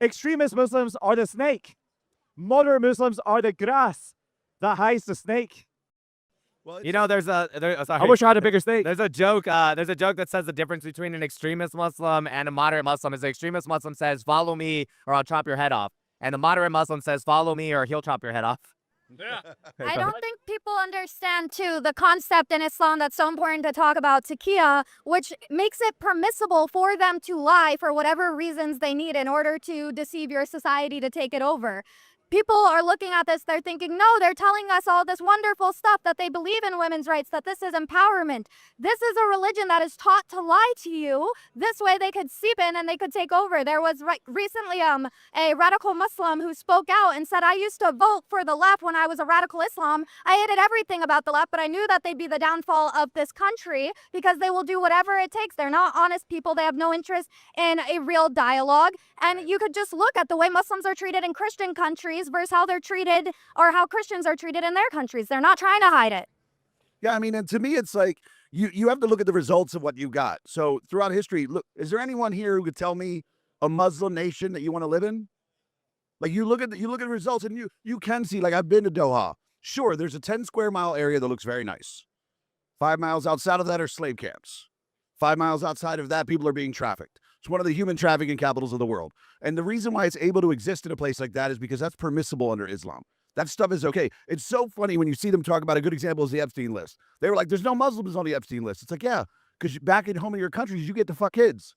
Extremist Muslims are the snake. Moderate Muslims are the grass that hides the snake. Well, You know, sorry. I wish I had a bigger snake. There's a joke. There's a joke that says the difference between an extremist Muslim and a moderate Muslim is the extremist Muslim says, "Follow me, or I'll chop your head off," and the moderate Muslim says, "Follow me, or he'll chop your head off." Yeah. I don't think people understand, too, the concept in Islam that's so important to talk about, taqiyya, which makes it permissible for them to lie for whatever reasons they need in order to deceive your society to take it over. People are looking at this, they're thinking, no, they're telling us all this wonderful stuff, that they believe in women's rights, that this is empowerment. This is a religion that is taught to lie to you. This way they could seep in and they could take over. There was recently a radical Muslim who spoke out and said, I used to vote for the left when I was a radical Islam. I hated everything about the left, but I knew that they'd be the downfall of this country because they will do whatever it takes. They're not honest people. They have no interest in a real dialogue. And you could just look at the way Muslims are treated in Christian countries versus how they're treated or how Christians are treated in their countries. They're not trying to hide it. Yeah, I mean, and to me, it's like you have to look at the results of what you got. So throughout history, look, is there anyone here who could tell me a Muslim nation that you want to live in? Like you look at the results, and you can see. Like I've been to Doha. Sure, there's a 10 square mile area that looks very nice. 5 miles outside of that are slave camps. 5 miles outside of that, people are being trafficked. It's one of the human trafficking capitals of the world. And the reason why it's able to exist in a place like that is because that's permissible under Islam. That stuff is okay. It's so funny when you see them talk about, a good example is the Epstein list. They were like, there's no Muslims on the Epstein list. It's like, yeah, because back at home in your countries, you get to fuck kids.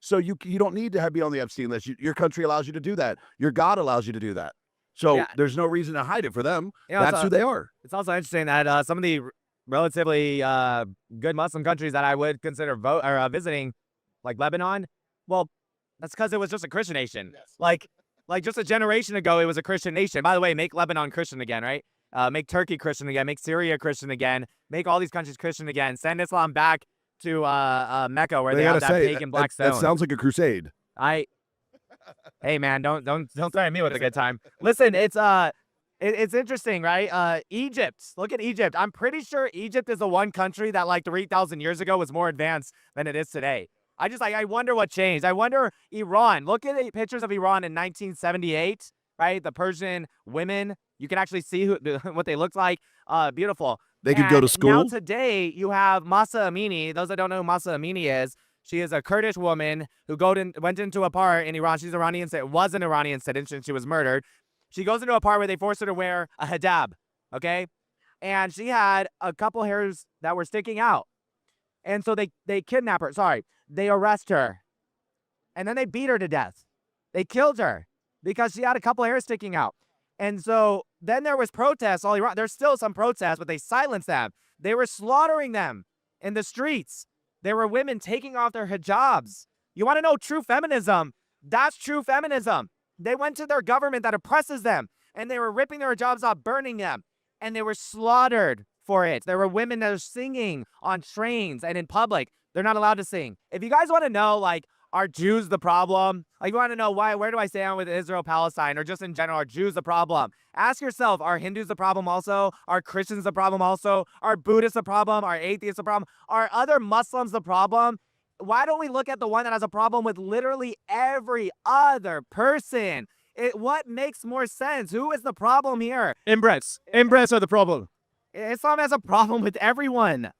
So you don't need to be on the Epstein list. Your country allows you to do that. Your God allows you to do that. So Yeah. there's no reason to hide it for them. You know, That's who they are. It's also interesting that some of the relatively good Muslim countries that I would consider visiting, like Lebanon, well, that's because it was just a Christian nation. Yes. Like just a generation ago, it was a Christian nation. By the way, make Lebanon Christian again, right? Make Turkey Christian again. Make Syria Christian again. Make all these countries Christian again. Send Islam back to Mecca, where they have that pagan black stone. That sounds like a crusade. Hey man, don't threaten me with a good time. Listen, it's interesting, right? Egypt. Look at Egypt. I'm pretty sure Egypt is the one country that like 3,000 years ago was more advanced than it is today. I wonder what changed. I wonder Iran. Look at the pictures of Iran in 1978, right? The Persian women. You can actually see what they looked like. Beautiful. They could go to school. Now today you have Mahsa Amini. Those that don't know who Mahsa Amini is, she is a Kurdish woman who went into a bar in Iran. She's Iranian. Was an Iranian citizen. She was murdered. She goes into a part where they forced her to wear a hijab, okay? And she had a couple hairs that were sticking out. And so they kidnap her. Sorry. They arrest her. And then they beat her to death. They killed her because she had a couple hairs sticking out. And so then there was protests all around. There's still some protests, but they silenced them. They were slaughtering them in the streets. There were women taking off their hijabs. You want to know true feminism? That's true feminism. They went to their government that oppresses them, and they were ripping their hijabs off, burning them, and they were slaughtered for it. There were women that are singing on trains and in public. They're not allowed to sing. If you guys want to know, like, are Jews the problem? Like, you want to know where do I stand with Israel, Palestine, or just in general, are Jews the problem? Ask yourself, are Hindus the problem also? Are Christians the problem also? Are Buddhists the problem? Are atheists the problem? Are other Muslims the problem? Why don't we look at the one that has a problem with literally every other person? What makes more sense? Who is the problem here? Inbreds are the problem. Islam has a problem with everyone.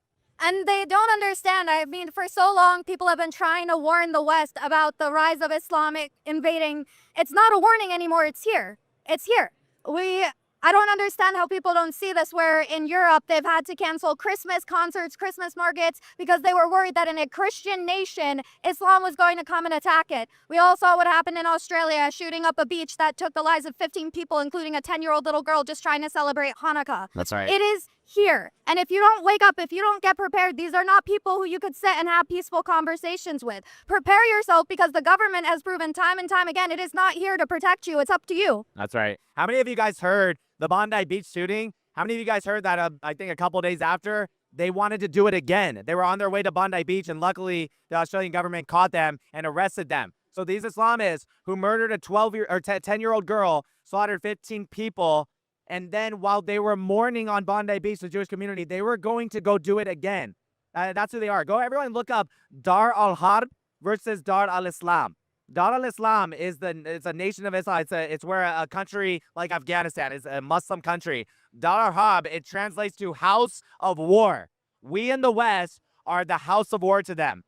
And they don't understand. I mean, for so long, people have been trying to warn the West about the rise of Islamic invading. It's not a warning anymore. It's here. It's here. I don't understand how people don't see this, where in Europe, they've had to cancel Christmas concerts, Christmas markets, because they were worried that in a Christian nation, Islam was going to come and attack it. We all saw what happened in Australia, shooting up a beach that took the lives of 15 people, including a 10-year-old little girl just trying to celebrate Hanukkah. That's right. It is here. And if you don't wake up, if you don't get prepared, these are not people who you could sit and have peaceful conversations with. Prepare yourself, because the government has proven time and time again, it is not here to protect you. It's up to you. That's right. How many of you guys heard the Bondi Beach shooting? How many of you guys heard that, I think a couple days after, they wanted to do it again? They were on their way to Bondi Beach, and luckily the Australian government caught them and arrested them. So these Islamists who murdered a 10-year-old girl, slaughtered 15 people, and then while they were mourning on Bondi Beach, the Jewish community, they were going to go do it again. That's who they are. Go, everyone, look up Dar al-Harb versus Dar al-Islam. Dar al-Islam it's a nation of Islam. It's where a country like Afghanistan is a Muslim country. Dar al-Harb, it translates to house of war. We in the West are the house of war to them.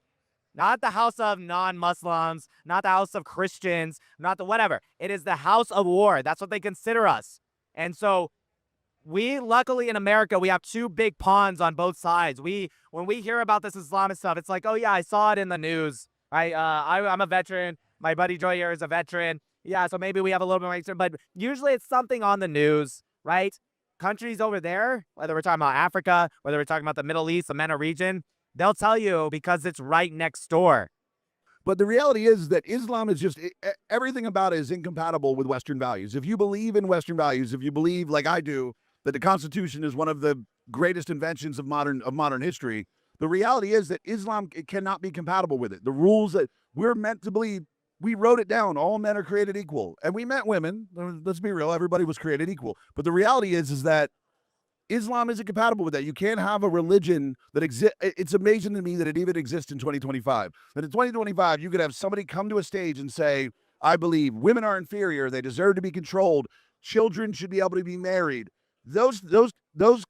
Not the house of non-Muslims, not the house of Christians, not the whatever. It is the house of war. That's what they consider us. And so luckily in America, we have two big pawns on both sides. When we hear about this Islamist stuff, it's like, oh yeah, I saw it in the news. I'm a veteran. My buddy Joy here is a veteran. Yeah, so maybe we have a little bit more experience, but usually it's something on the news, right? Countries over there, whether we're talking about Africa, whether we're talking about the Middle East, the MENA region, they'll tell you because it's right next door. But the reality is that Islam is just everything about it is incompatible with Western values. If you believe in Western values, if you believe, like I do, that the Constitution is one of the greatest inventions of modern history, the reality is that Islam cannot be compatible with it. The rules that we're meant to believe, we wrote it down. All men are created equal, and we meant women. Let's be real; everybody was created equal. But the reality is that Islam isn't compatible with that. You can't have a religion that exists. It's amazing to me that it even exists in 2025. That in 2025, you could have somebody come to a stage and say, I believe women are inferior. They deserve to be controlled. Children should be able to be married. Those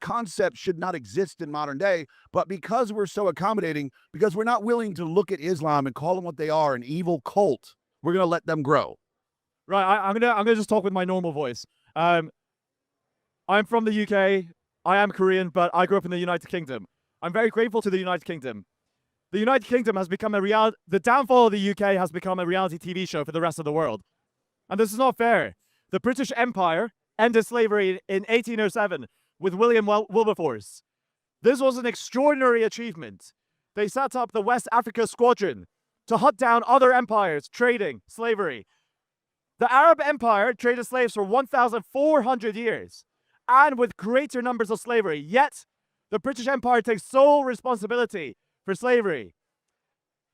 concepts should not exist in modern day. But because we're so accommodating, because we're not willing to look at Islam and call them what they are, an evil cult, we're going to let them grow. Right, I'm gonna just talk with my normal voice. I'm from the UK. I am Korean, but I grew up in the United Kingdom. I'm very grateful to the United Kingdom. The United Kingdom has become the downfall of the UK has become a reality TV show for the rest of the world. And this is not fair. The British Empire ended slavery in 1807 with William Wilberforce. This was an extraordinary achievement. They set up the West Africa Squadron to hunt down other empires trading slavery. The Arab Empire traded slaves for 1,400 years, and with greater numbers of slavery. Yet, the British Empire takes sole responsibility for slavery.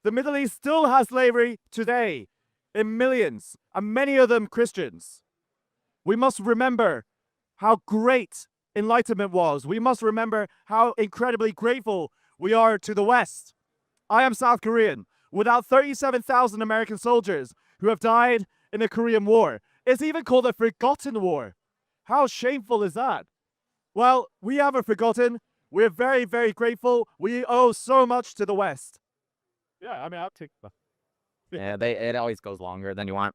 The Middle East still has slavery today in millions, and many of them Christians. We must remember how great Enlightenment was. We must remember how incredibly grateful we are to the West. I am South Korean. Without 37,000 American soldiers who have died in the Korean War, it's even called a forgotten war. How shameful is that? Well, we haven't forgotten. We're very, very grateful. We owe so much to the West. Yeah, I mean, I'll take that. Yeah, it always goes longer than you want.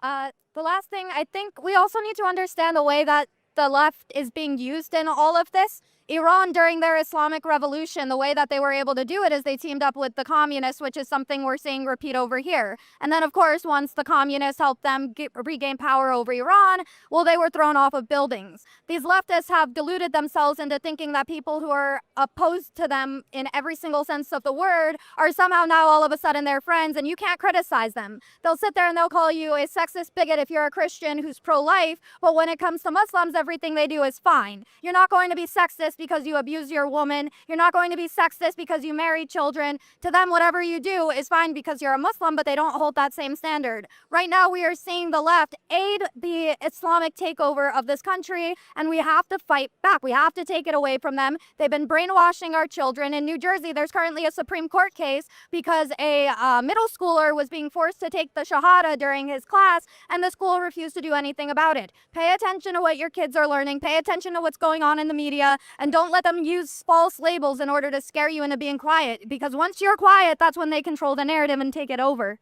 The last thing, I think we also need to understand the way that the left is being used in all of this. Iran, during their Islamic Revolution, the way that they were able to do it is they teamed up with the communists, which is something we're seeing repeat over here. And then, of course, once the communists helped them regain power over Iran, well, they were thrown off of buildings. These leftists have deluded themselves into thinking that people who are opposed to them in every single sense of the word are somehow now all of a sudden their friends, and you can't criticize them. They'll sit there and they'll call you a sexist bigot if you're a Christian who's pro-life, but when it comes to Muslims, everything they do is fine. You're not going to be sexist because you abuse your woman. You're not going to be sexist because you marry children. To them, whatever you do is fine because you're a Muslim, but they don't hold that same standard. Right now, we are seeing the left aid the Islamic takeover of this country, and we have to fight back. We have to take it away from them. They've been brainwashing our children. In New Jersey, there's currently a Supreme Court case because a middle schooler was being forced to take the Shahada during his class, and the school refused to do anything about it. Pay attention to what your kids are learning. Pay attention to what's going on in the media, and don't let them use false labels in order to scare you into being quiet, because once you're quiet, that's when they control the narrative and take it over.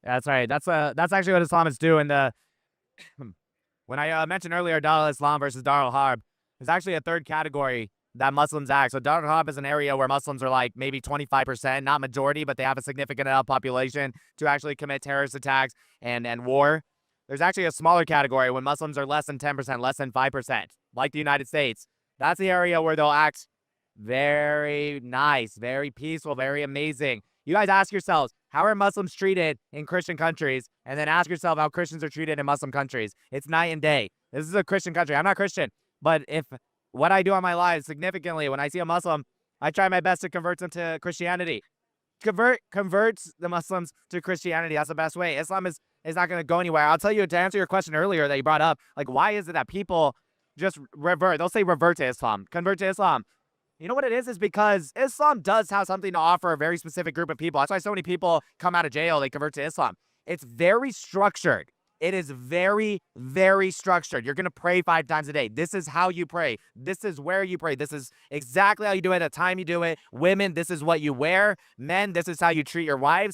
That's right. That's actually what Islamists do. And when I mentioned earlier Dar al-Islam versus Dar al-Harb, there's actually a third category that Muslims act. So Dar al-Harb is an area where Muslims are like maybe 25%, not majority, but they have a significant enough population to actually commit terrorist attacks and war. There's actually a smaller category when Muslims are less than 10%, less than 5%, like the United States. That's the area where they'll act very nice, very peaceful, very amazing. You guys ask yourselves, how are Muslims treated in Christian countries? And then ask yourself how Christians are treated in Muslim countries. It's night and day. This is a Christian country. I'm not Christian, but if what I do on my life significantly, when I see a Muslim, I try my best to convert them to Christianity. Converts the Muslims to Christianity. That's the best way. Islam is not going to go anywhere. I'll tell you, to answer your question earlier that you brought up, like, why is it that people just revert? They'll say revert to Islam, convert to Islam. You know what it is because Islam does have something to offer a very specific group of people. That's why so many people come out of jail, they convert to Islam. It's very structured. It is very, very structured. You're going to pray 5 times a day. This is how you pray. This is where you pray. This is exactly how you do it at the time you do it. Women, this is what you wear. Men, this is how you treat your wives.